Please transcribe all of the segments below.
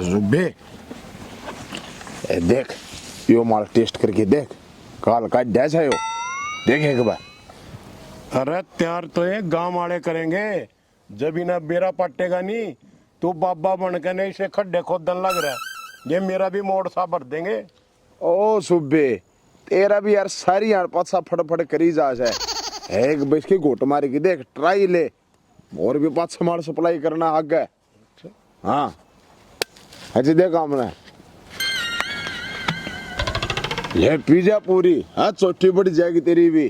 जुब्बे देख यो माल टेस्ट करके देख काल का डैश है यो देख एक बार। अरे त्यार तो ये गांव वाले करेंगे जब इन्हें बेरा पट्टेगा नहीं तो बाबा बन के नहीं इसे खड्डे खोदन लग रहा है। ये मेरा भी मोड़ सा भर देंगे। ओ सुब्बे तेरा भी यार सारी यार पाछा फटफट करी जा है एक बस की घोट मारी की देख ट्राई ले और भी पाछा माल सप्लाई करना आगे। हाँ अजी देख हमने ये पिज्जा पूरी हाँ चोटी बड़ी जाएगी तेरी भी।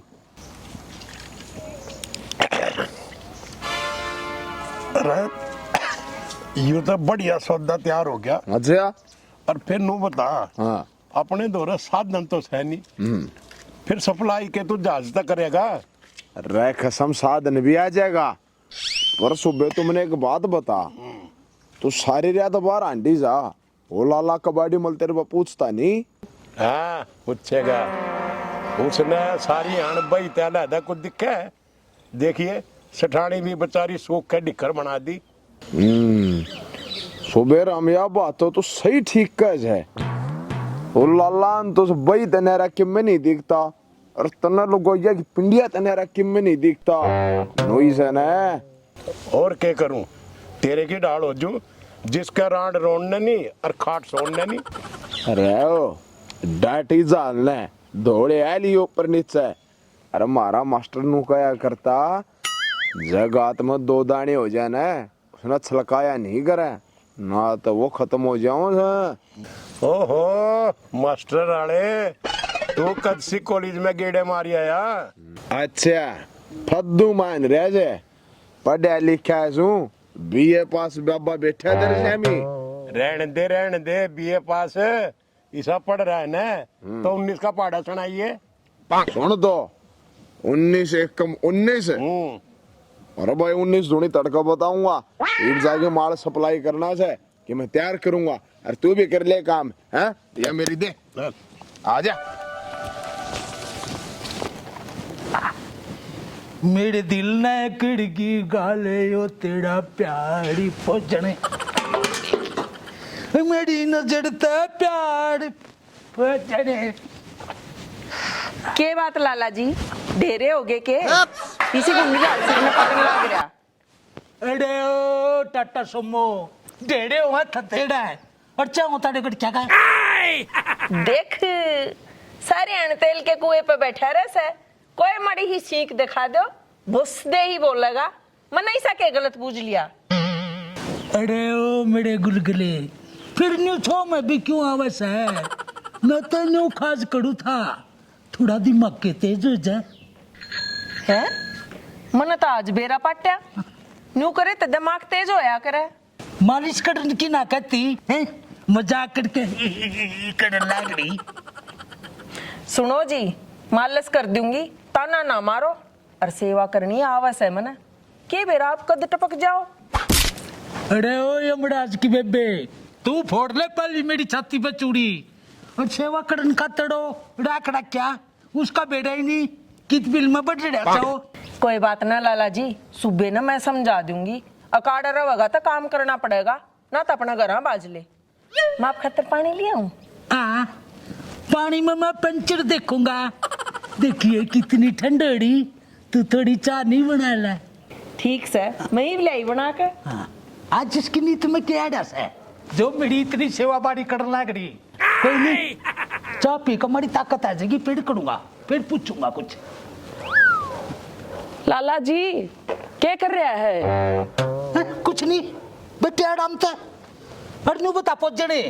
अरे ये तो बढ़िया सौदा तैयार हो गया। अच्छा और फिर नू बता हाँ अपने दौरे साधन तो है नहीं फिर सप्लाई के तू जहाज तक करेगा। रे कसम साधन भी आ जाएगा पर सुबह तुमने एक बात बता तू सारी रात बाहर आंटी जा वो लाला कबाड़ी मल तेरे को पूछता नहीं। हाँ पूछेगा उसने सारी अणबई त्याला कुछ दिखा है। देखिए सेठानी भी बेचारी सूख के डिक्कर बना दी। सुबह रामिया बात तो सही ठीक कह जाए वो लाला तो बई तनेरा किम में नहीं दिखता और तना लोगों ये पिंडिया तनेरा किम में नहीं दिखता नोई से न और क्या करूं तेरे की डाल हो जू जिसका राड रोड़ने नहीं और खाट सोड़ने नहीं। अरे ओ डाटी जालने दौड़े आली ऊपर नीचे अरे मारा मास्टर नु कया करता जगात में दो दाने हो जाए ना उसने छलकाया नहीं करे ना तो वो खत्म हो जाऊं। ओहो मास्टर आले तू कद सी कॉलेज में गेड़े मारी आया। अच्छा फद्दू मान रह जे पढ़ा लिखा हूँ बीए पास बाबा बैठा तेरे सामी रहने दे बीए पास ऐसा पढ़ रहा है ना तो 19 का पढ़ा सुनाइए। सुन दो 19 एक कम 19। अरे भाई 19 धोनी तड़का बताऊंगा एक जाके माल सप्लाई करना है कि मैं तैयार करूंगा और तू भी कर ले काम है ये मेरी दे आजा। मेरे दिल ने खिड़की गाले यो तेरा प्यारी पहुंचने मेरी नजर ते प्यार पहुंचने। के बात लाला जी ढेरे हो गए के इसी घूमने के सिर में पकड़ लग रहा। अरे ओ टाटा सुमो ढेरे हुआ थतेड़ा है और क्या होता है क्या कहा देख सारे अणतेल के कुएं पे बैठा रहे से कोई मड़ी ही सीख दिखा दो भुस दे ही बोलेगा मन ऐसा के गलत पूछ लिया। अरे ओ मेरे गुलगुले फिर न्यू छो में भी क्यों आवस है मैं तो न्यू खास करू था थोड़ा दिमाग के तेज हो जाए है मन तो आज बेरा पाट्या न्यू करे तो दिमाग तेज होया करे। मालिश करने की ना कहती है मजाक करके कर लाग रही। सुनो जी मालस कर दूंगी ताना ना मारो और सेवा करनी आवस है मन के बेरा आप कद टपक जाओ। अरे ओ यमराज की बेबे तू फोड़ ले पहली मेरी छाती पे चूड़ी और सेवा करने का तड़ो राखड़ा क्या उसका बेड़ा ही नहीं कित बिल में बढ़ रहा हो। कोई बात ना लाला जी सुबह ना मैं समझा दूंगी अकाड़ा रहेगा तो काम करना पड़ेगा ना तो अपना घर बाज ले। मैं आप खातर पानी ले आऊं। हाँ पानी में मैं पंचर देखूंगा देखिए कितनी ठंडड़ी तू थोड़ी चाय नहीं बना ला। ठीक से मैं ही लाई बना कर। हाँ आज जिसकी नीत में क्या डस है जो मेरी इतनी सेवा बाड़ी करने लग रही कोई नहीं चाय पी कर मेरी ताकत आ जाएगी फिर करूंगा फिर पूछूंगा कुछ। लाला जी क्या कर रहा है? कुछ नहीं बेटे आराम था और न्यू बता पहुंच जने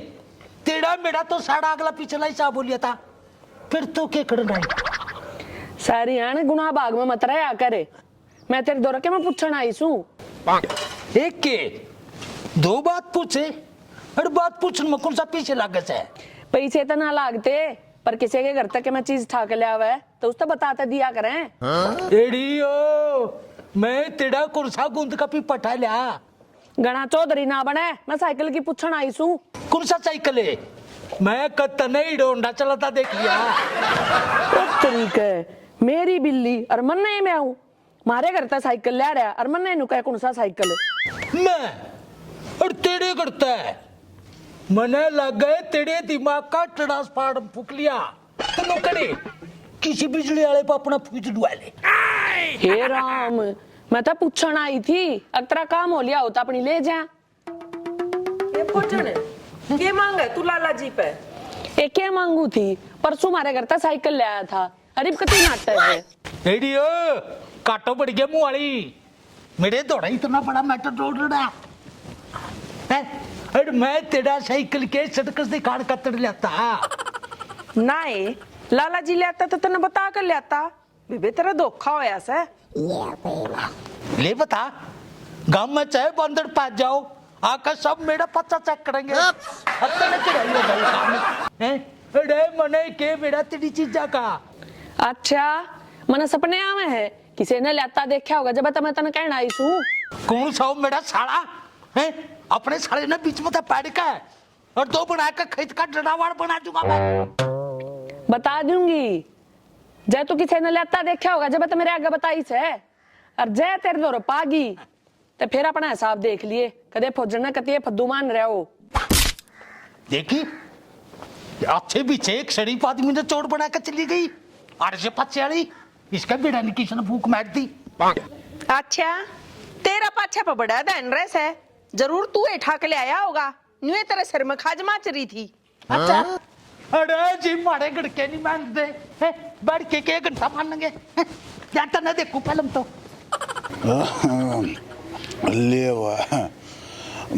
तेरा मेरा तो साड़ा अगला पिछला ही सा बोलिया था फिर तो क्या करना है सारी आने गुनाह बाग में मत रहा करे मैं तेरे दौरा के मैं पूछना आई सू एक के दो बात पूछे और बात पूछने में कौन सा पीछे लागे से पैसे तो ना लागते पर किसी के घर तक मैं चीज ठाक ले आवे तो उसको बताते दिया करें। एड़ियो मैं तेरा कुर्सा गुंद का पी पठा लिया गणा चौधरी ना बने मैं साइकिल की पूछना आई सू कौन सा साइकिल है मैं कत्ता नहीं डोंडा चलाता देख लिया। तरीका है मेरी बिल्ली और मन्ने में आऊं मारे करता साइकिल ले रहा और मन्ने नु कह कौन सा साइकिल मैं और तेरे करता है मने लग गए तेरे दिमाग का ट्रांसफार्मर फूक लिया तो करे किसी बिजली वाले पर अपना फ्यूज डुआ ले। हे राम मैं तो पूछण आई थी अतरा काम हो लिया होता अपनी ले जा। ये पूछने के मांगे तू लाला जी पे? एक क्या मांगू थी परसों मारे करता साइकिल ले आया था अरे कति नाटक है। रेडियो काटो पड़ गया मुंह वाली मेरे दौड़ा इतना बड़ा मैटर रोड रहा है। अरे मैं तेरा साइकिल के सड़क से काट कतर लेता नहीं लाला जी ले आता तो तने बता कर ले आता बेबे तेरा धोखा होया से। ले बता गांव में चाहे बंदर पास जाओ आकर सब मेरा पता चेक करेंगे। अरे मने के मेरा तेरी चीजा का अच्छा मने सपने आवे है किसी ने लेता देखा होगा जब मैं तने कहना आई सू कौन सा मेरा साला है अपने साले ने बीच में तो पैड का है और दो बना कर खरीद का डरावाड़ बना दूंगा मैं। बता दूंगी जय तू किसी ने लेता देखा होगा जब मेरे आगे बताई से और जय तेरे दौर पागी तो फिर अपना हिसाब देख लिए कदे फौजन कतिये फद्दू मान रहे हो। देखी अच्छे पीछे एक शरीफ आदमी ने चोट बना कर चली गई आड़े से पच्चे वाली इसका बेड़ा ने किसी ने फूक मार दी। अच्छा तेरा पाछा पर बड़ा धन रस है जरूर तू उठा के ले आया होगा न्यू तेरे सिर में खाज माच रही थी। अच्छा अरे जी मारे गड़के नहीं मानते बढ़ के घंटा मानेंगे या तो ना देखू पहले तो ले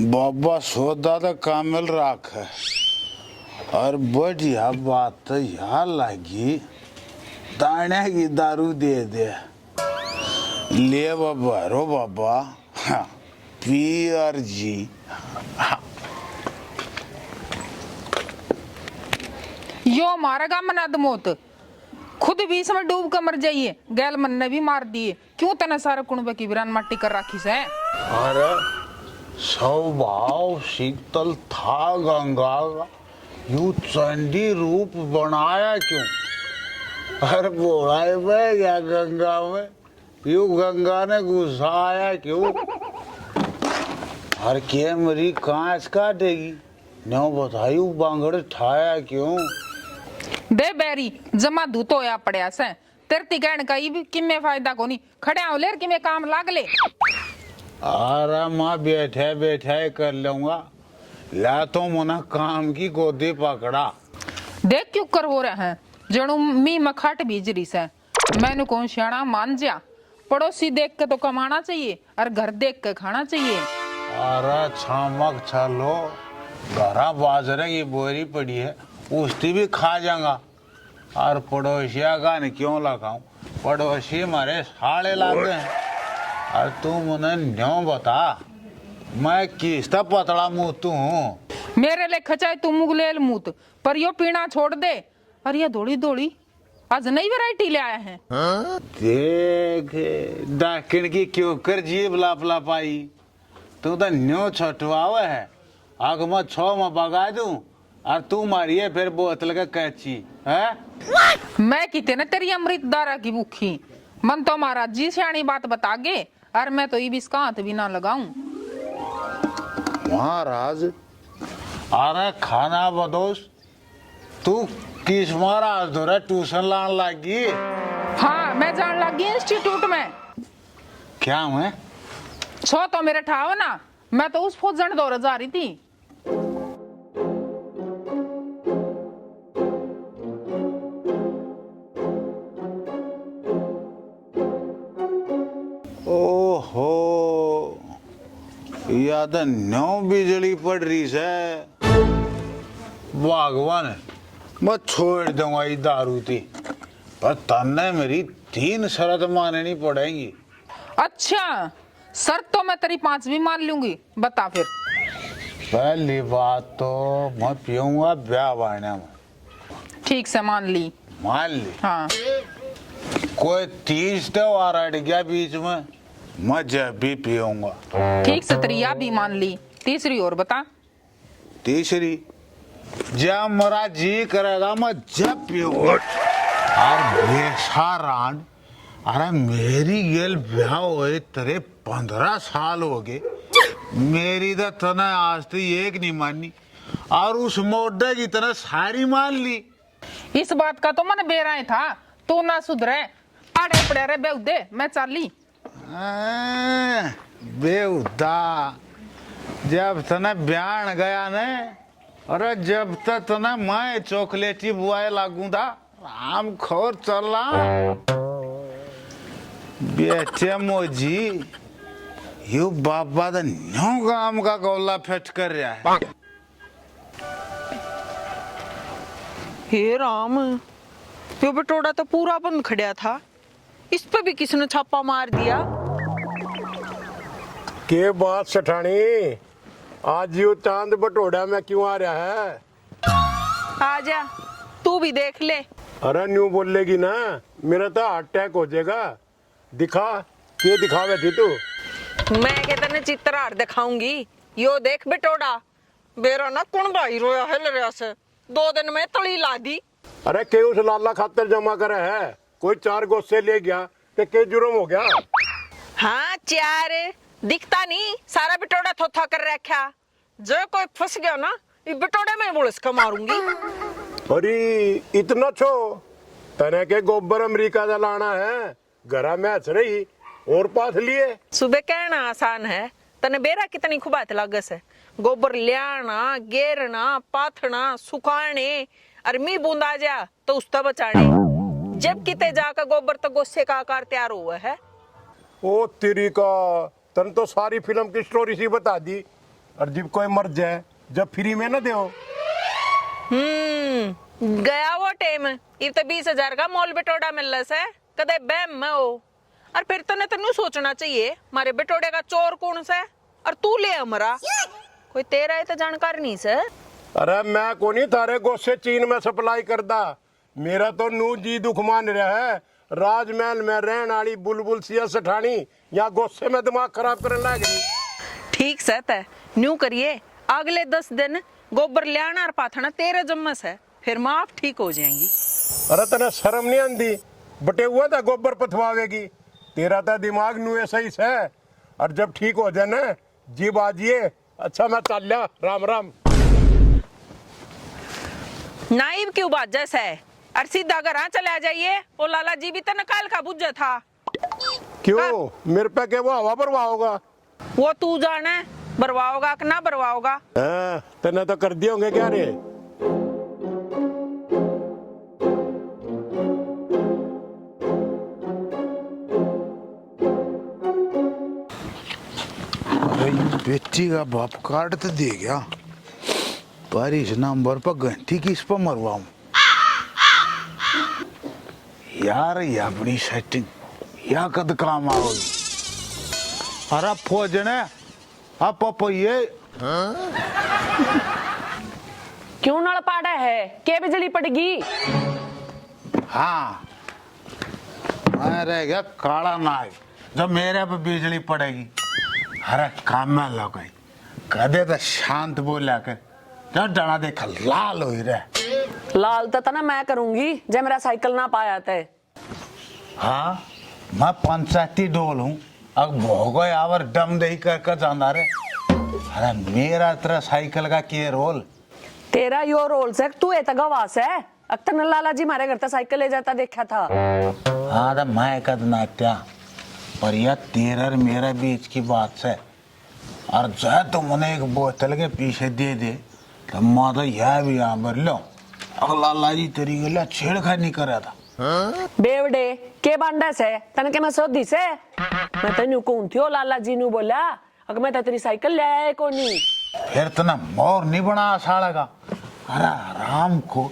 बाबा सौदा तो कामिल राख है और बढ़िया बात तो यहाँ लगी ताने की दारू दे दे ले बाबा रो बाबा पी और जी। यो मारेगा मनाद मौत खुद भी इसमें डूब कर मर जाइए गैल मन ने भी मार दिए क्यों तना सारा कुणबे की वीरान माटी कर राखी से। अरे स्वभाव शीतल था गंगा का यू चंडी रूप बनाया क्यों? अरे बोला में क्या गंगा में यू गंगा ने घुसाया क्यों? हर के मरी कांच काटेगी नो बतायू बांगड़ ठाया क्यों? दे बैरी जमा धूत होया पड़या से तेरती कहन का भी किमे फायदा कोनी खड़े आओ लेर किमे काम लाग ले। अरे माँ बैठे बैठे कर लूंगा ला तो मना काम की गोदी पकड़ा। देख क्यों कर हो रहे हैं जणू मी मखाट बीजरी से मैंने कौन सियाणा मान जा पड़ोसी देख के तो कमाना चाहिए और घर देख के खाना चाहिए। अरे छमक छलो घरा बाजरे की बोरी पड़ी है उसकी भी खा जाऊंगा और पड़ोसिया का नहीं क्यों लगाऊं पड़ोसी हमारे साले लाते हैं और तू मुझे न्यों बता मैं किसका पतला मुँह हूँ? मेरे ले खचाए तू मुगलेल मूत पर यो पीना छोड़ दे और ये दौड़ी दौड़ी आज नई वैरायटी ले आया है। देख डाकण की क्यों कर जीभ लापला पाई तू तो न्यों छटवावे है आग में 6 में बगा दूं और तू मारिए फिर बोतल का कैची है। मैं कितने तेरी अमृत दारा की भूखी मन तो महाराज जी सियाणी बात बता गे और मैं तो इबिस का हाथ भी ना लगाऊं। महाराज अरे खाना बदोश तू किस महाराज धोरा ट्यूशन लान लगी? हाँ मैं जान लगी इंस्टीट्यूट में। क्या मैं छो तो मेरे ठाव ना मैं तो उस फौजन दौर जा रही थी। ओहो याद न्यो बिजली पड़ रही से भगवान मैं छोड़ दूंगा ये दारू थी पर तन्ने मेरी 3 शर्त माननी पड़ेगी। अच्छा शर्त तो मैं तेरी 5 भी मान लूंगी बता फिर। पहली बात तो मैं पीऊंगा ब्याह बारने में। ठीक से मान ली। मान ली। हाँ कोई 30 त्योहार अट गया बीच में मैं जब भी पीऊंगा। ठीक से तेरी या भी मान ली। तीसरी और बता। तीसरी जब मेरा जी करेगा मैं जब पीऊंगा। और बेसारान, अरे मेरी गेल ब्याह हुए तेरे 15 साल हो गए, मेरी तो तना आज तक एक नहीं मानी, और उस मोडे की तरह सारी मान ली। इस बात का तो मन बेराए था, तू ना सुधरे। आड़े पड़े रे बेउदे, मैं चाली। बेउदा, जब तना ब्यान गया ने, अरे जब तक तना मैं चॉकलेटी बुआए लागू था, राम खोर चला। बेटे मोजी, यू बाबा दा न्यू काम का गोला फेट कर रहा है। हे राम, यो बटोड़ा तो पूरा बंद खड़ा था, इस पे भी किसने छापा मार दिया। के बात सेठानी, आज यू चांद बटोड़ा में क्यों आ रहा है? आजा, तू भी देख ले। अरे न्यू बोलेगी ना, मेरा तो हार्ट अटैक हो जाएगा। दिखा, के दिखावे थी तू? मैं के तने चित्रहार दिखाऊंगी, यो देख बटोड़ा, बेरा ना कौन भाई रोया है लरिया से, 2 दिन में तली ला दी। अरे के उस लाला खातर जमा करे है, कोई 4 गोसे ले गया ते के जुर्म हो गया। हाँ 4 दिखता नहीं, सारा बटोड़ा थोथा कर रखा। जो कोई फंस गया ना, ये बटोड़े में बुलस का मारूंगी। अरे इतना छो, तने के गोबर अमेरिका का लाना है, घरा में हंस रही और पास लिए। सुबह कहना आसान है, तने बेरा कितनी खुबात लागस है। गोबर लियाना, गेरना, पाथना, सुखाने, और मी बूंदा जा तो उसता बचाने। जब किते जाकर गोबर तो गोस्से का आकार तैयार हुआ है। ओ तेरी का, तन तो सारी फिल्म की स्टोरी सी बता दी। और जब कोई मर जाए, जब फ्री में ना दो। गया वो टाइम, इब तो 20,000 का मोल बटोड़ा मिल रहा है, कदे बैम में हो। और फिर तने तेनू सोचना चाहिए, मारे बटोड़े का चोर कौन सा है, और तू ले हमारा कोई तेरा है तो जानकार नहीं से। अरे मैं को नहीं थारे गोसे चीन में सप्लाई करदा, मेरा तो नू जी दुख मान रहा है। राजमहल में रहने वाली बुलबुल सिया सेठानी या गोसे में दिमाग खराब करने लग गई। ठीक से है, न्यू करिए, अगले 10 दिन गोबर लियाना और पाथना तेरे जम्मस है, फिर माफ ठीक हो जाएंगी। अरे तने शर्म नहीं आंदी, बटे हुआ था गोबर पथवावेगी। तेरा तो दिमाग नू ऐसा ही है। और जब ठीक हो जाए ना, जी बाजिए। अच्छा मैं चल लिया, राम राम। नाइब क्यों बात जैसा है, और सीधा घर चला जाइए। वो लाला जी भी तो नकाल का बुझा था। क्यों, मेरे पे के वो हवा बरवा होगा? वो तू जाने बरवाओगा कि ना बरवाओगा। तने तो कर दिए होंगे क्या रे? बेटी का बाप कार्ड तो दे गया, पर इस नंबर पर घंटी किस पर मरवाऊं यार? ये अपनी सेटिंग या कद काम आओगी। अरे फौजने, आप ये क्यों नल पाड़ा है, के बिजली पड़गी? हाँ, मैं रह गया काला नाग, जब मेरे पे बिजली पड़ेगी। अरे काम में लग गई, कदे तो शांत बोला कर, जब डरा देखा लाल हो ही रहे। लाल तो ना मैं करूंगी, जब मेरा साइकिल ना पाया थे। हाँ, मैं पंचायती डोल हूँ, अब भोगो आवर दम दही कर जाना रे। अरे मेरा तेरा साइकिल का क्या रोल? तेरा यो रोल से तू ए गवास है। अक्तर न लाला जी मारे घर तक साइकिल ले जाता देखा था। हाँ तो मैं कद नाट्या, पर यह तेरा और मेरा बीच की बात है। और जो तुम उन्हें एक बोतल के पीछे दे दे, तो मैं तो यह भी यहाँ भर लो। अब लाला जी तेरी गला छेड़खानी कर रहा था। बेवडे के बांडा से तने के मैं सोधी से, मैं तेनू कौन थी? ओ लाला जी नु बोला, अगर मैं तो तेरी साइकिल ले आया कोनी। फिर तो ना मोर नहीं बना साड़ा का। अरे राम को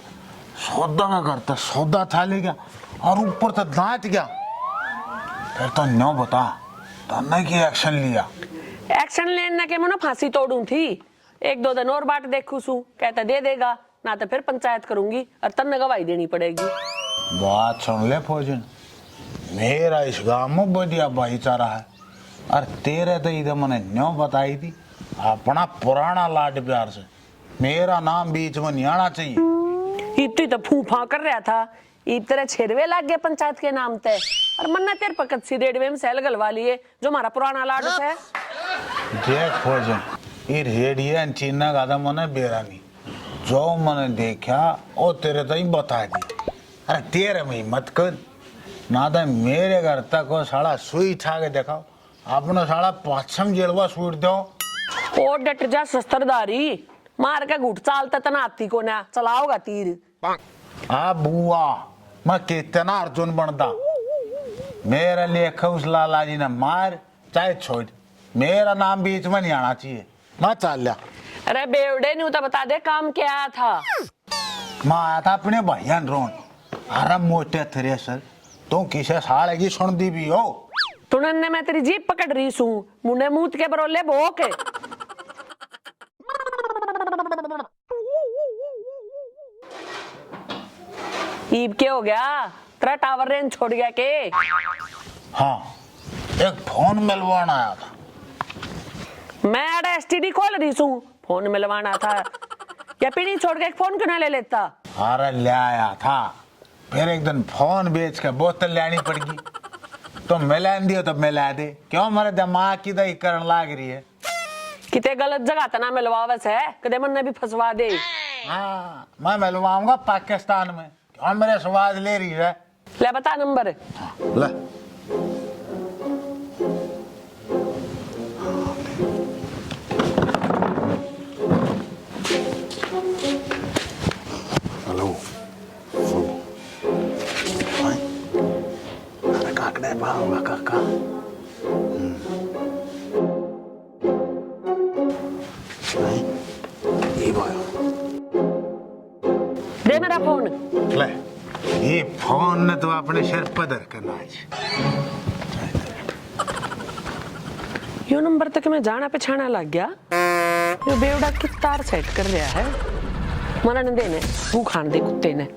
सौदा का करता, सौदा था ले गया और ऊपर तो दांत गया। फिर तो नो बता, तन्ने की एक्शन लिया? एक्शन लेने के मैं फांसी तोड़ू थी। 1-2 दिन और बाट देखू सू, कहता दे देगा ना तो फिर पंचायत करूंगी और तन्ने गवाही देनी पड़ेगी। बात सुन ले फौजन, मेरा इस गांव में बढ़िया भाईचारा है, और तेरे तो इधर मैंने न्यो बताई थी अपना पुराना लाड प्यार से। मेरा नाम बीच में नहीं आना चाहिए। इतनी तो फूफा कर रहा था, इतने छेरवे लाग गए पंचायत के नाम ते। और मन्ना तेरे पकत सी रेडवे में सेल गलवा लिए जो हमारा पुराना लाड है। देख खोजन ये रेडियन चीना गादा मने बेरानी जो मैंने देखा वो तेरे तो ही बता दी। अरे तेरे में मत कर ना तो मेरे घर तक को साला सुई छा के दिखाओ, अपना साला पश्चिम जेलवा सूट दो। ओ डट जा शस्त्रधारी, मार के घुट चालता तना हाथी को ना चलाओगा तीर। आ बुआ मैं कितना अर्जुन बनता, मेरे लेख उस लाला जी ने मार चाहे छोड़, मेरा नाम बीच में नहीं आना चाहिए। मैं चल लिया। अरे बेवड़े न्यू तो बता दे काम क्या था। मैं आया था अपने भैया रोन, अरे मोटे थ्रेसर तू किसे साले की सुन दी भी हो। तुनने मैं तेरी जीप पकड़ रही सू, मुंडे मूत के बरोले भोक। ईब क्या हो गया, तेरा टावर रेंज छोड़ गया के? हाँ एक फोन मिलवाना आया था। मैं आड़ा एसटीडी खोल रही सू, फोन मिलवाना था या पीढ़ी छोड़ के एक फोन क्यों ना ले लेता? अरे ले आया था, फिर एक दिन फोन बेच के बोतल लेनी पड़गी, तो मिला दियो तो मिला दे। क्यों मेरे दिमाग की दही करने लाग रही है? किते गलत जगह तना मिलवावस है, कदे मन ने भी फंसवा दे। हाँ मैं मिलवाऊंगा पाकिस्तान में, क्यों मेरे स्वाद ले रही है? ले बता नंबर। ले हेलो अरे काकड़े भाऊंगा काका। ये भाई दे मेरा फोन। ले ये फोन ने तो अपने सिर पर धर करना आज। यो नंबर तक मैं जाना पहचाना लग गया। यो बेवड़ा की तार सेट कर रहा है, मना न देने वो खान दे कुत्ते ने।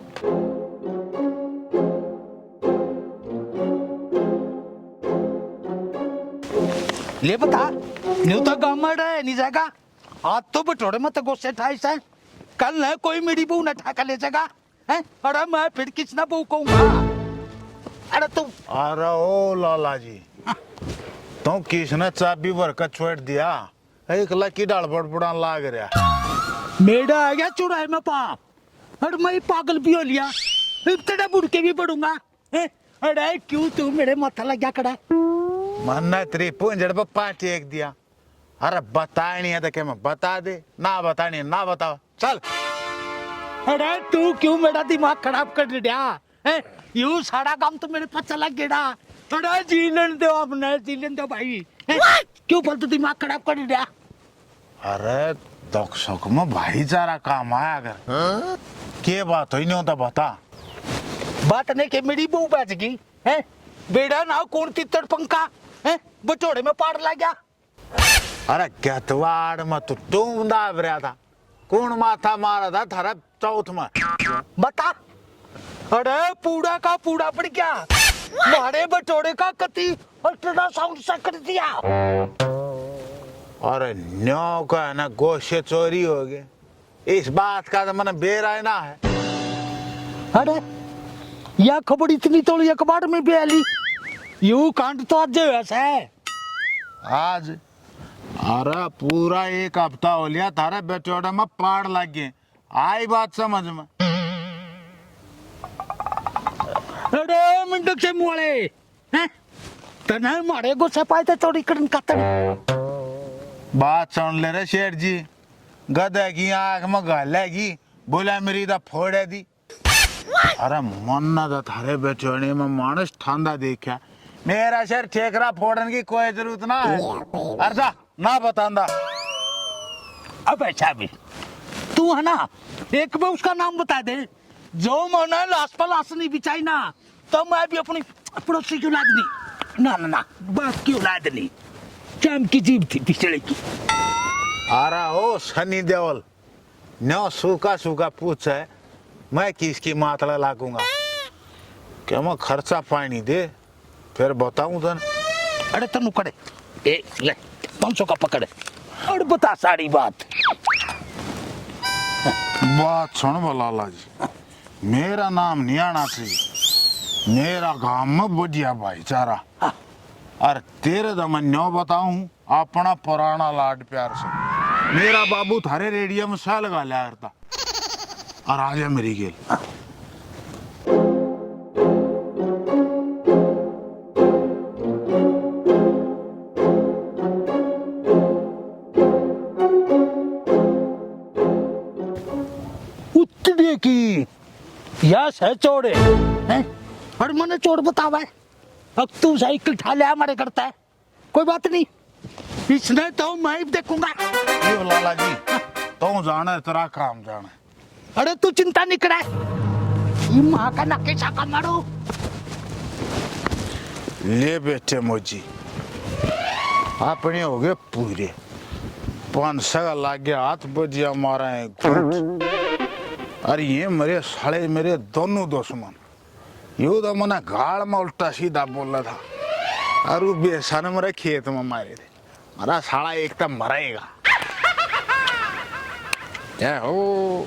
ले बता न्यू तो गमड़ है नहीं जाएगा। आज तो बटोरे मत गुस्से ठाइस है, कल है कोई मेरी बहू न ठाका ले जाएगा है। अरे मैं फिर किस ना बहू कहूंगा। अरे तू अरे ओ लाला जी तो किसने चाबी भर कर छोड़ दिया, एक लकी डाल बड़बड़ा लाग रहा। मेरा आ गया चुराए में पाप। अरे मैं पागल भी हो लिया, तेरा बुड़के भी बढ़ूंगा। अरे क्यों तू मेरे माथा लग गया कड़ा? मन्ना तेरी पूंजड़ पर पाँच एक दिया। अरे बताए नहीं है तो क्या मैं बता दे, ना बतानी ना बताओ चल। अरे तू क्यों मेरा दिमाग खराब कर दिया है? यू सारा काम तो मेरे पास चला गया। अरे जीलन दो अपने, जीलन दो भाई। क्यों बोलते दिमाग खराब कर दिया? अरे दुख सुख में भाईचारा काम आया अगर के बात हो नहीं होता बता। बात नहीं कि मेरी बहू बच गई है, बेड़ा ना कौन तितर पंखा है बचोड़े में पार लग गया। अरे गतवाड़ में तो तुम दाब रहा था, कौन माथा मारा था थारा चौथ में बता। अरे पूरा का पूरा पड़ गया, मारे बटोरे का कति अल्ट्रासाउंड से कर दिया। अरे न्यो का है ना गोश्त चोरी हो गए, इस बात का तो मन बेरा है ना है। अरे यह खबर इतनी तो अखबार में भी आली, यू कांड तो आज वैसा है आज। अरे पूरा एक हफ्ता हो लिया थारे बेटोड़ा में पाड़ लग गए, आई बात समझ में। अरे मंडक से मुआले हैं तना मारे को सपाई तो चोरी करन कातड़। बात सुन ले रे शेर जी, गधे की आंख में गलेगी, बोला मेरी दा फोड़े दी। अरे मन्ना दा थारे बेटोड़े में मानस ठंडा देखा, मेरा शेर ठेकरा फोड़ने की कोई जरूरत ना है। अर्जा ना बतांदा। अब ऐसा भी तू है ना, एक बार उसका नाम बता दे जो मना लाश पर लाश नहीं बिछाई ना, तो मैं भी अपनी पड़ोसी की औलाद नहीं, ना ना ना बाप की औलाद नहीं, चाम की जीभ थी पिछड़े की। अरे ओ सनी देओल न्यो सूखा सूखा पूछ है, मैं किसकी मातला लागूंगा? क्या मैं खर्चा पानी दे फिर बताऊं तन। अरे तनु करे ए ले 500 का पकड़ और बता सारी बात। बात सुन बो लाला जी, मेरा नाम नहीं आना चाहिए, मेरा गांव में बढ़िया भाईचारा। और तेरे तो मैं न्यो बताऊं अपना पुराना लाड प्यार से, मेरा बाबू थारे रेडियो में सा लगा लिया करता। और आज है मेरी गेल। उतने की या सह चौड़े हैं और मैंने चोर बतावा है। अब तू साइकिल ठा लिया हमारे करता है, कोई बात नहीं, इसने तो मैं ही देखूंगा। ये लाला जी तू जाना है, तेरा काम जाना है। अरे तू चिंता नहीं करे, ये माँ का नकेशा का मारो। ले बेटे मोजी अपने हो गए पूरे, 500 लाग गया हाथ बजिया मारा है घूट। अरे ये मेरे साले मेरे दोनों दुश्मन, यू तो मना गाड़ में उल्टा सीधा बोला था। और वो बेसन मेरे खेत में मारे थे, मेरा साला एक तो मरेगा। क्या हो